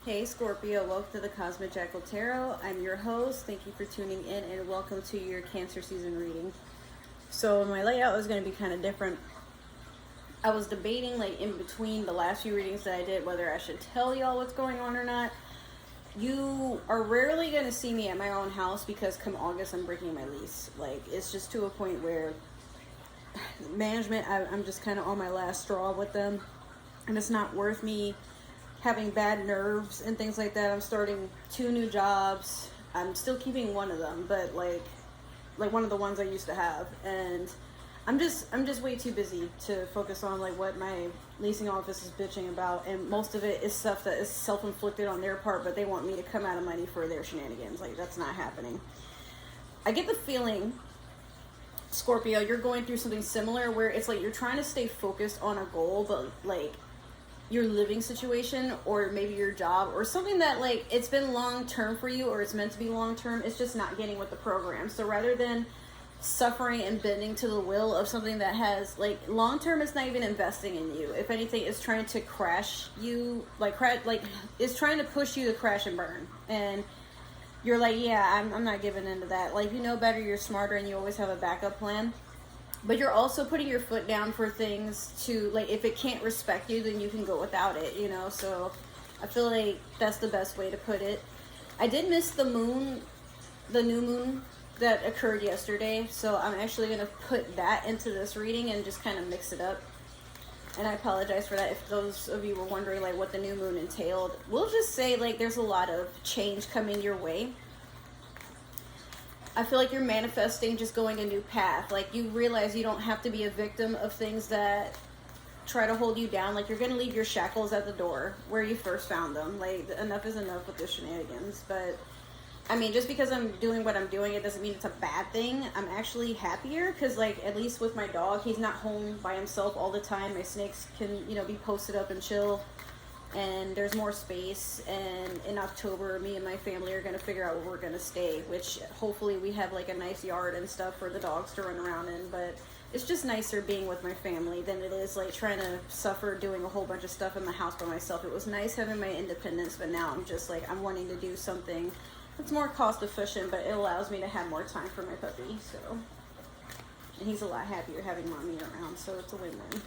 Hey Scorpio, welcome to the Cosmic Jackal Tarot. I'm your host. Thank you for tuning in and welcome to your Cancer season reading. So my layout is going to be kind of different. I was debating like in between the last few readings that I did whether I should tell y'all what's going on or not. You are rarely going to see me at my own house because come August I'm breaking my lease. Like it's just to a point where management, I'm just kind of on my last straw with them and it's not worth me having bad nerves and things like that. I'm starting 2 new jobs. I'm still keeping one of them, but like one of the ones I used to have, and I'm just way too busy to focus on like what my leasing office is bitching about, and most of it is stuff that is self-inflicted on their part, but they want me to come out of money for their shenanigans. Like that's not happening. I get the feeling, Scorpio, you're going through something similar where it's like you're trying to stay focused on a goal, but like your living situation or maybe your job or something that like it's been long term for you or it's meant to be long term, it's just not getting with the program. So rather than suffering and bending to the will of something that has like long term, it's not even investing in you. If anything, it's trying to crash you, like it's trying to push you to crash and burn. And you're like, yeah, I'm not giving into that. Like, you know better, you're smarter, and you always have a backup plan. But you're also putting your foot down for things to, like, if it can't respect you, then you can go without it, you know? So I feel like that's the best way to put it. I did miss the moon, the new moon that occurred yesterday. So I'm actually going to put that into this reading and just kind of mix it up. And I apologize for that if those of you were wondering, like, what the new moon entailed. We'll just say, like, there's a lot of change coming your way. I feel like you're manifesting just going a new path. Like you realize you don't have to be a victim of things that try to hold you down. Like you're going to leave your shackles at the door where you first found them. Like enough is enough with the shenanigans. But I mean, just because I'm doing what I'm doing, it doesn't mean it's a bad thing. I'm actually happier because like at least with my dog, he's not home by himself all the time. My snakes can, you know, be posted up and chill. And there's more space, and in October me and my family are going to figure out where we're going to stay, which hopefully we have like a nice yard and stuff for the dogs to run around in. But it's just nicer being with my family than it is like trying to suffer doing a whole bunch of stuff in the house by myself. It was nice having my independence, but now I'm just like, I'm wanting to do something that's more cost efficient, but it allows me to have more time for my puppy. So, and he's a lot happier having mommy around, so it's a win-win.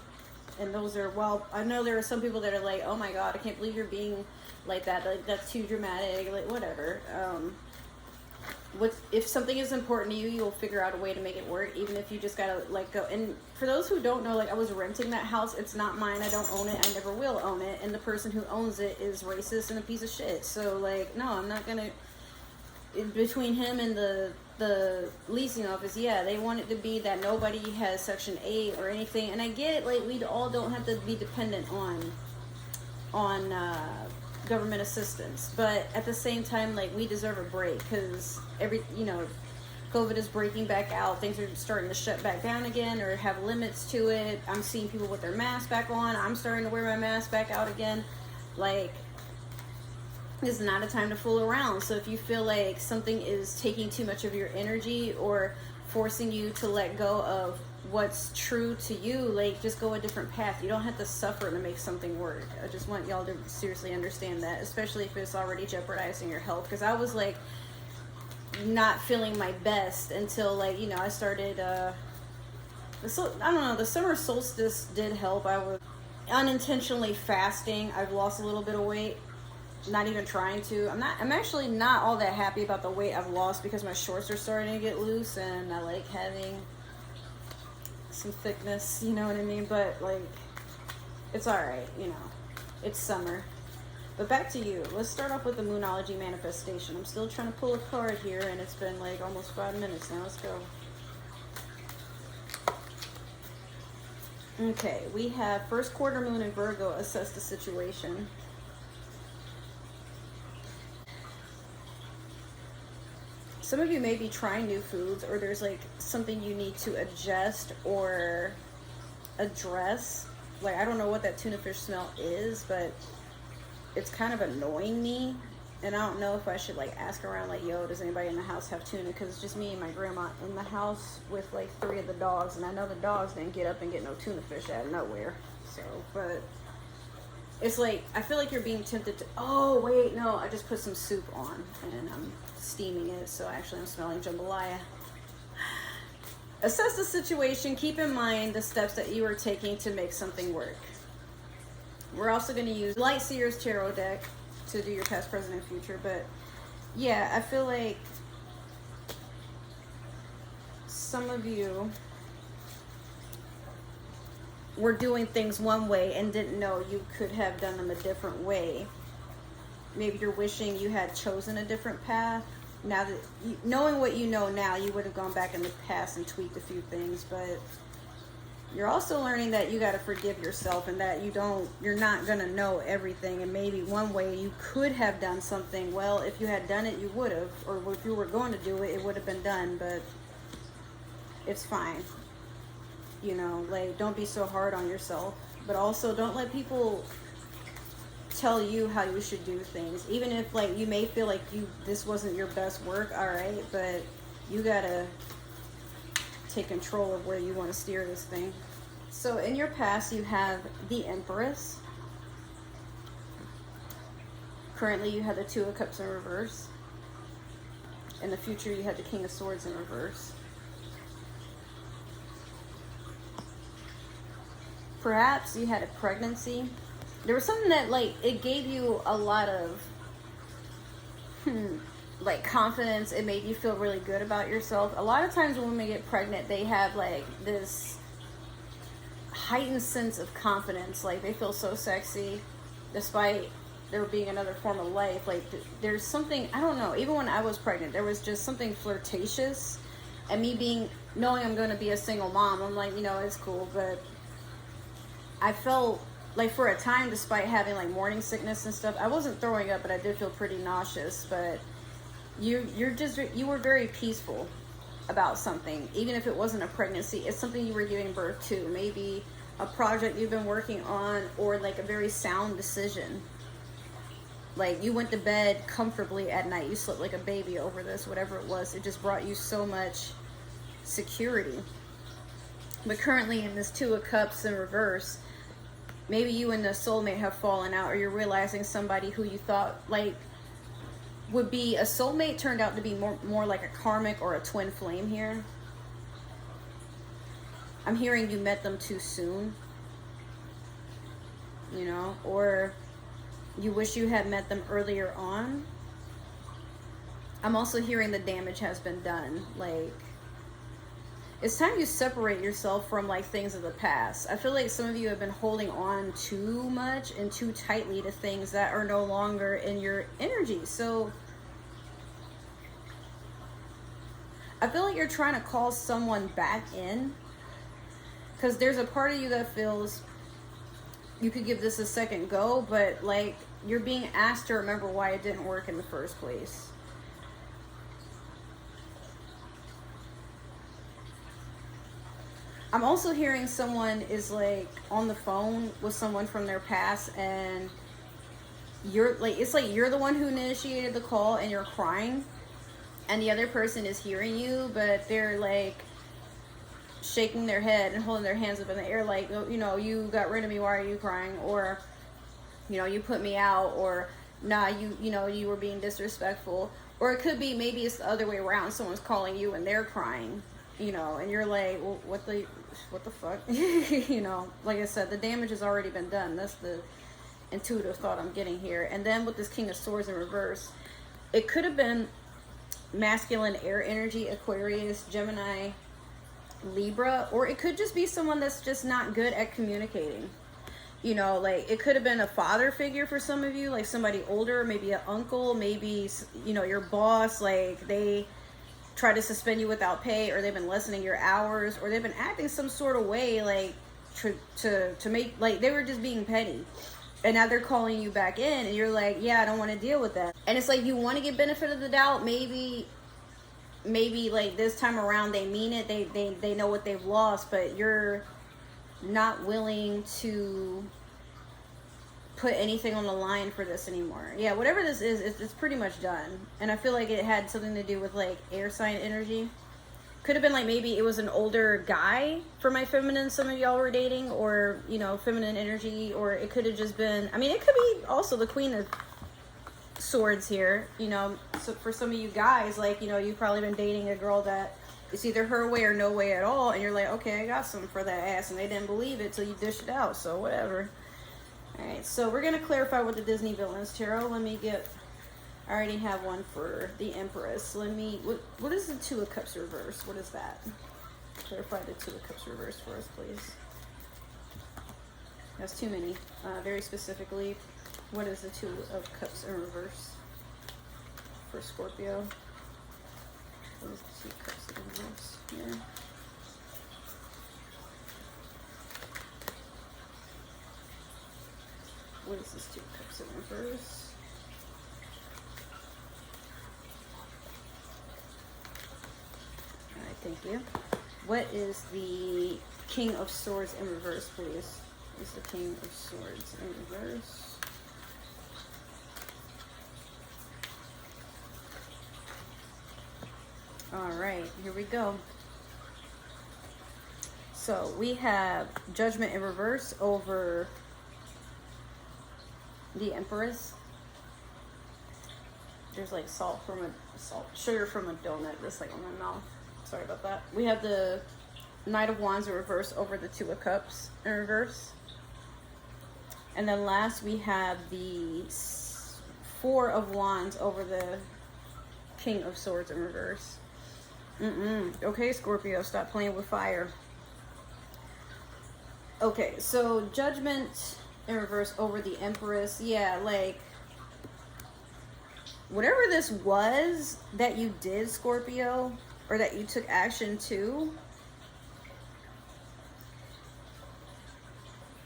And those are, well, I know there are some people that are like, oh my god, I can't believe you're being like that. Like, that's too dramatic. Like, whatever. If something is important to you, you'll figure out a way to make it work, even if you just gotta like go. And for those who don't know, like I was renting that house. It's not mine. I don't own it. I never will own it. And the person who owns it is racist and a piece of shit. So like, no, I'm not gonna. Between him and the leasing office, yeah, they want it to be that nobody has Section 8 or anything, and I get it, like we all don't have to be dependent on government assistance, but at the same time, like we deserve a break because COVID is breaking back out, things are starting to shut back down again or have limits to it. I'm seeing people with their masks back on. I'm starting to wear my mask back out again. Like, it's not a time to fool around. So if you feel like something is taking too much of your energy or forcing you to let go of what's true to you, like just go a different path. You don't have to suffer to make something work. I just want y'all to seriously understand that, especially if it's already jeopardizing your health. Because I was like not feeling my best until like, you know, I started I don't know, the summer solstice did help. I was unintentionally fasting. I've lost a little bit of weight. Not even trying to. I'm actually not all that happy about the weight I've lost because my shorts are starting to get loose and I like having some thickness, you know what I mean? But like, it's alright, you know, it's summer. But back to you. Let's start off with the Moonology manifestation. I'm still trying to pull a card here and it's been like almost 5 minutes now. Let's go. Okay, we have first quarter moon in Virgo. Assess the situation. Some of you may be trying new foods, or there's like something you need to adjust or address. Like, I don't know what that tuna fish smell is, but it's kind of annoying me. And I don't know if I should like ask around like, yo, does anybody in the house have tuna? Because it's just me and my grandma in the house with like 3 of the dogs. And I know the dogs didn't get up and get no tuna fish out of nowhere. So, but it's like, I feel like you're being tempted to, oh, wait, no, I just put some soup on and I'm steaming it. So actually I'm smelling jambalaya. Assess the situation. Keep in mind the steps that you are taking to make something work. We're also going to use Light Seer's Tarot deck to do your past, present, and future. But yeah, I feel like some of you were doing things one way and didn't know you could have done them a different way. Maybe you're wishing you had chosen a different path. Now that knowing what you know now, you would have gone back in the past and tweaked a few things, but you're also learning that you got to forgive yourself and that you're not going to know everything. And maybe one way you could have done something, well, if you had done it, you would have, or if you were going to do it, it would have been done, but it's fine. You know, like, don't be so hard on yourself, but also don't let people tell you how you should do things. Even if, like, you may feel like this wasn't your best work, all right, but you gotta take control of where you want to steer this thing. So in your past, you have the Empress. Currently, you have the Two of Cups in reverse. In the future, you have the King of Swords in reverse. Perhaps you had a pregnancy. There was something that, like, it gave you a lot of, like, confidence. It made you feel really good about yourself. A lot of times when women get pregnant, they have, like, this heightened sense of confidence. Like, they feel so sexy, despite there being another form of life. Like, there's something, I don't know, even when I was pregnant, there was just something flirtatious. And me knowing I'm going to be a single mom, I'm like, you know, it's cool, but I felt like for a time, despite having like morning sickness and stuff, I wasn't throwing up, but I did feel pretty nauseous. But you were very peaceful about something, even if it wasn't a pregnancy. It's something you were giving birth to, maybe a project you've been working on, or like a very sound decision. Like, you went to bed comfortably at night, you slept like a baby over this, whatever it was. It just brought you so much security. But currently in this Two of Cups in reverse, maybe you and the soulmate have fallen out, or you're realizing somebody who you thought like would be a soulmate turned out to be more like a karmic or a twin flame here. I'm hearing you met them too soon, you know, or you wish you had met them earlier on. I'm also hearing the damage has been done. Like, it's time you separate yourself from like things of the past. I feel like some of you have been holding on too much and too tightly to things that are no longer in your energy. So I feel like you're trying to call someone back in, because there's a part of you that feels you could give this a second go, but like you're being asked to remember why it didn't work in the first place. I'm also hearing someone is like on the phone with someone from their past, and you're like, it's like you're the one who initiated the call and you're crying, and the other person is hearing you, but they're like shaking their head and holding their hands up in the air like, you know, you got rid of me, why are you crying? Or, you know, you put me out, or nah, you know, you were being disrespectful. Or it could be, maybe it's the other way around, someone's calling you and they're crying, you know, and you're like, well, what the fuck? You know, like I said, the damage has already been done. That's the intuitive thought I'm getting here. And then with this King of Swords in reverse, it could have been masculine air energy, Aquarius, Gemini, Libra, or it could just be someone that's just not good at communicating. You know, like, it could have been a father figure for some of you, like somebody older, maybe an uncle, maybe, you know, your boss, like they try to suspend you without pay, or they've been lessening your hours, or they've been acting some sort of way, like to make, like they were just being petty, and now they're calling you back in and you're like, yeah, I don't want to deal with that. And it's like, you want to get benefit of the doubt. Maybe like this time around they mean it, they know what they've lost, but you're not willing to put anything on the line for this anymore. Yeah, whatever this is, it's pretty much done. And I feel like it had something to do with like air sign energy. Could have been like maybe it was an older guy for my feminine, some of y'all were dating, or, you know, feminine energy, or it could have just been, I mean, it could be also the Queen of Swords here, you know. So for some of you guys, like, you know, you've probably been dating a girl that it's either her way or no way at all, and you're like, okay, I got something for that ass, and they didn't believe it till you dished it out, so whatever. All right, so we're going to clarify with the Disney villains tarot. Let me get, I already have one for the Empress. Let me, what is the Two of Cups reverse? What is that? Clarify the Two of Cups reverse for us, please. That's too many. Very specifically, what is the Two of Cups in reverse for Scorpio? What is the Two of Cups in reverse here? What is this Two of Cups in reverse? Alright, thank you. What is the King of Swords in reverse, please? What is the King of Swords in reverse? Alright, here we go. So we have Judgment in reverse over the Empress. There's like sugar from a donut just like on my mouth. Sorry about that. We have the Knight of Wands in reverse over the Two of Cups in reverse. And then last we have the Four of Wands over the King of Swords in reverse. Okay, Scorpio, stop playing with fire. Okay, so Judgment in reverse over the Empress. Yeah, like, whatever this was that you did, Scorpio, or that you took action to,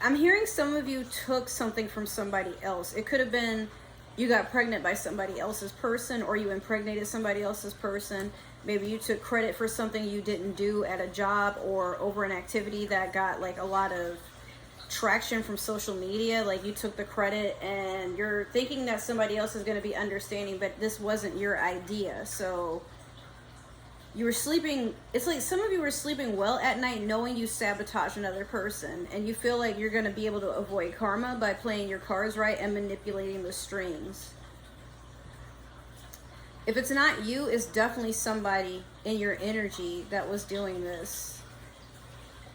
I'm hearing some of you took something from somebody else. It could have been you got pregnant by somebody else's person, or you impregnated somebody else's person. Maybe you took credit for something you didn't do at a job or over an activity that got like a lot of traction from social media. Like you took the credit and you're thinking that somebody else is going to be understanding, but this wasn't your idea. So you were sleeping, it's like some of you were sleeping well at night knowing you sabotaged another person, and you feel like you're going to be able to avoid karma by playing your cards right and manipulating the strings. If it's not you, it's definitely somebody in your energy that was doing this.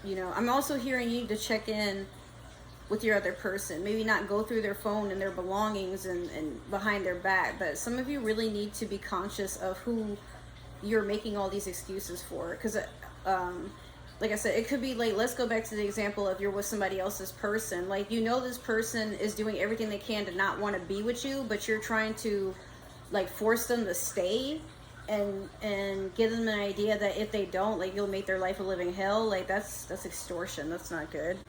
You know, I'm also hearing you to check in with your other person. Maybe not go through their phone and their belongings and behind their back, but some of you really need to be conscious of who you're making all these excuses for. Because like I said, it could be like, let's go back to the example of you're with somebody else's person. Like, you know, this person is doing everything they can to not want to be with you, but you're trying to like force them to stay and give them an idea that if they don't, like, you'll make their life a living hell. Like, that's extortion. That's not good.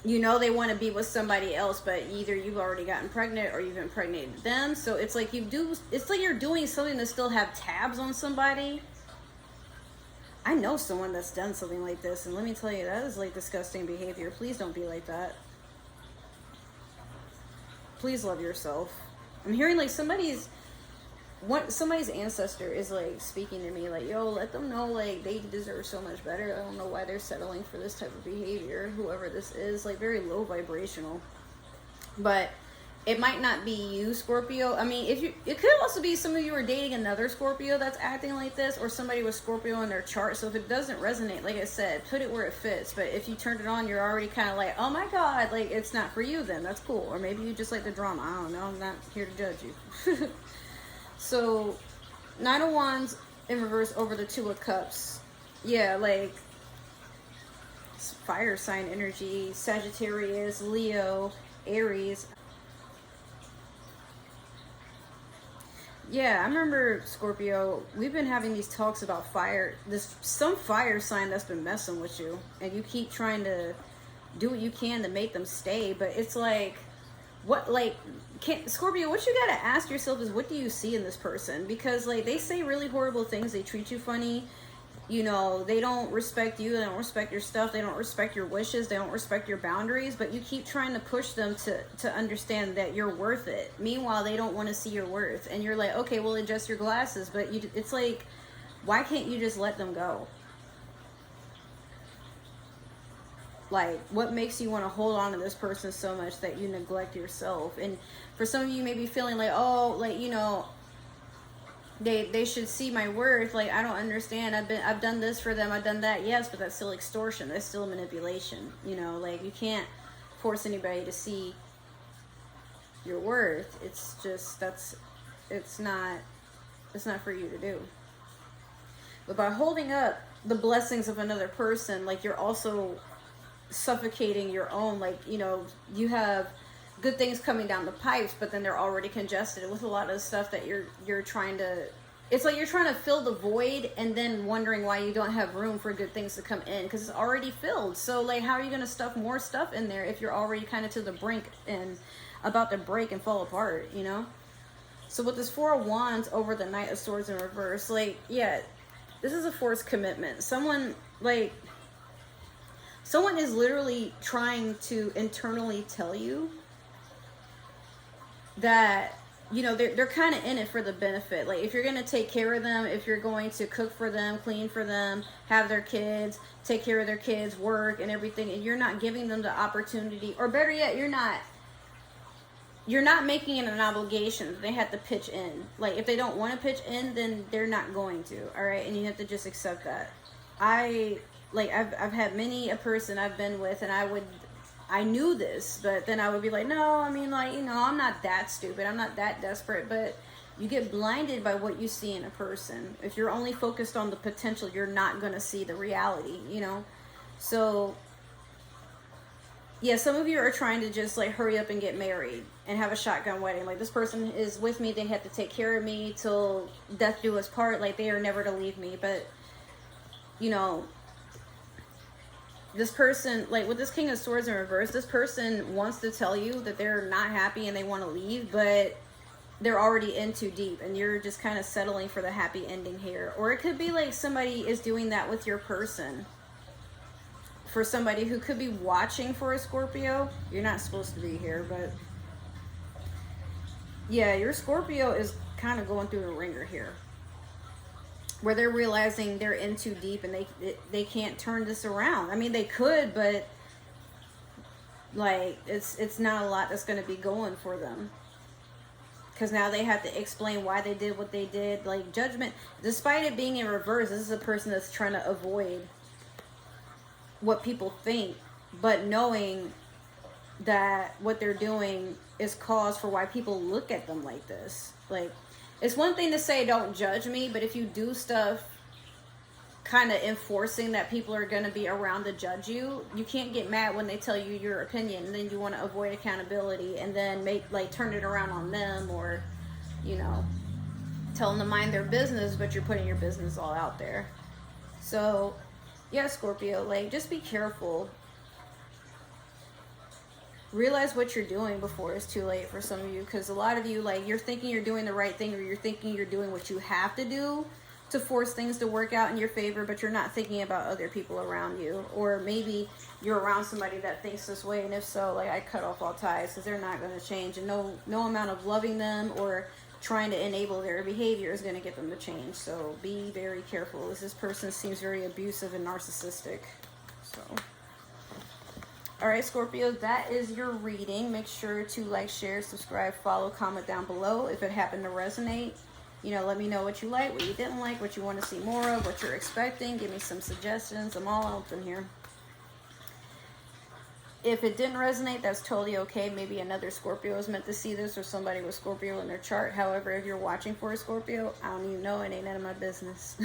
You know they want to be with somebody else, but either you've already gotten pregnant or you've impregnated them. So it's like it's like you're doing something to still have tabs on somebody. I know someone that's done something like this, and let me tell you, that is like disgusting behavior. Please don't be like that. Please love yourself. I'm hearing like somebody's ancestor is like speaking to me like, yo, let them know like they deserve so much better. I don't know why they're settling for this type of behavior, whoever this is. Like, very low vibrational. But it might not be you, Scorpio. I mean, it could also be some of you are dating another Scorpio that's acting like this, or somebody with Scorpio in their chart. So if it doesn't resonate, like I said, put it where it fits. But if you turned it on, you're already kind of like, oh my god, like, it's not for you, then that's cool. Or maybe you just like the drama. I don't know, I'm not here to judge you. So, Nine of Wands in reverse over the Two of Cups. Yeah, like, fire sign energy, Sagittarius, Leo, Aries. Yeah, I remember, Scorpio, we've been having these talks about fire. Some fire sign that's been messing with you, and you keep trying to do what you can to make them stay, but it's like, Scorpio, what you gotta ask yourself is, what do you see in this person? Because like, they say really horrible things, they treat you funny, you know, they don't respect you, they don't respect your stuff, they don't respect your wishes, they don't respect your boundaries, but you keep trying to push them to understand that you're worth it. Meanwhile, they don't want to see your worth, and you're like, okay, well, adjust your glasses, but it's like, Why can't you just let them go? Like, what makes you want to hold on to this person so much that you neglect yourself? And for some of you, may be feeling like, oh, like, you know, they should see my worth. Like, I don't understand. I've done this for them. I've done that. Yes, but that's still extortion. That's still manipulation. You know, like, you can't force anybody to see your worth. It's just, it's not for you to do. But by holding up the blessings of another person, like, you're also suffocating your own. Like, you know, you have good things coming down the pipes, but then they're already congested with a lot of stuff that you're trying to, it's like you're trying to fill the void and then wondering why you don't have room for good things to come in, because it's already filled. So, like, how are you going to stuff more stuff in there if you're already kind of to the brink and about to break and fall apart, you know? So with this Four of Wands over the Knight of Swords in reverse, like, yeah, this is a forced commitment. Someone is literally trying to internally tell you that, you know, they're kind of in it for the benefit. Like, if you're going to take care of them, if you're going to cook for them, clean for them, have their kids, take care of their kids, work and everything, and you're not giving them the opportunity, or better yet, you're not making it an obligation. They have to pitch in. Like, if they don't want to pitch in, then they're not going to. All right. And you have to just accept that. I've had many a person I've been with, and I knew this, but then I would be like, no, I mean, like, you know, I'm not that stupid. I'm not that desperate. But you get blinded by what you see in a person. If you're only focused on the potential, you're not going to see the reality, you know? So, yeah, some of you are trying to just, like, hurry up and get married and have a shotgun wedding. Like, this person is with me. They have to take care of me till death do us part. Like, they are never to leave me. But, you know, this person, like, with this King of Swords in reverse, this person wants to tell you that they're not happy and they want to leave, but they're already in too deep, and you're just kind of settling for the happy ending here. Or it could be like somebody is doing that with your person. For somebody who could be watching for a Scorpio, you're not supposed to be here, but yeah, your Scorpio is kind of going through a ringer here, where they're realizing they're in too deep and they can't turn this around. I mean, they could, but, like, it's not a lot that's going to be going for them, because now they have to explain why they did what they did. Like, judgment, despite it being in reverse, this is a person that's trying to avoid what people think, but knowing that what they're doing is cause for why people look at them like this. Like, it's one thing to say, don't judge me, but if you do stuff kind of enforcing that people are going to be around to judge you, you can't get mad when they tell you your opinion, and then you want to avoid accountability and then turn it around on them, or, you know, tell them to mind their business, but you're putting your business all out there. So, yeah, Scorpio, like, just be careful. Realize what you're doing before it's too late for some of you, because a lot of you, like, you're thinking you're doing the right thing, or you're thinking you're doing what you have to do to force things to work out in your favor, but you're not thinking about other people around you. Or maybe you're around somebody that thinks this way, and if so, like, I cut off all ties, because they're not going to change, and no amount of loving them or trying to enable their behavior is going to get them to change. So be very careful, as this person seems very abusive and narcissistic. So, all right, Scorpio, that is your reading. Make sure to like, share, subscribe, follow, comment down below if it happened to resonate. You know, let me know what you like, what you didn't like, what you want to see more of, what you're expecting. Give me some suggestions. I'm all open here. If it didn't resonate, that's totally okay. Maybe another Scorpio is meant to see this, or somebody with Scorpio in their chart. However, if you're watching for a Scorpio, I don't even know. It ain't none of my business.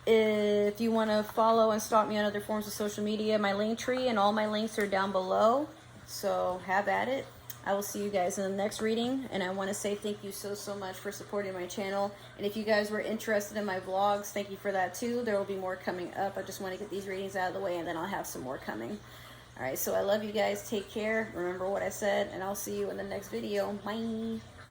If you want to follow and stalk me on other forms of social media, my link tree and all my links are down below. So have at it. I will see you guys in the next reading. And I want to say thank you so much for supporting my channel. And if you guys were interested in my vlogs, thank you for that too. There will be more coming up. I just want to get these readings out of the way, and then I'll have some more coming. All right, so I love you guys. Take care. Remember what I said, and I'll see you in the next video. Bye.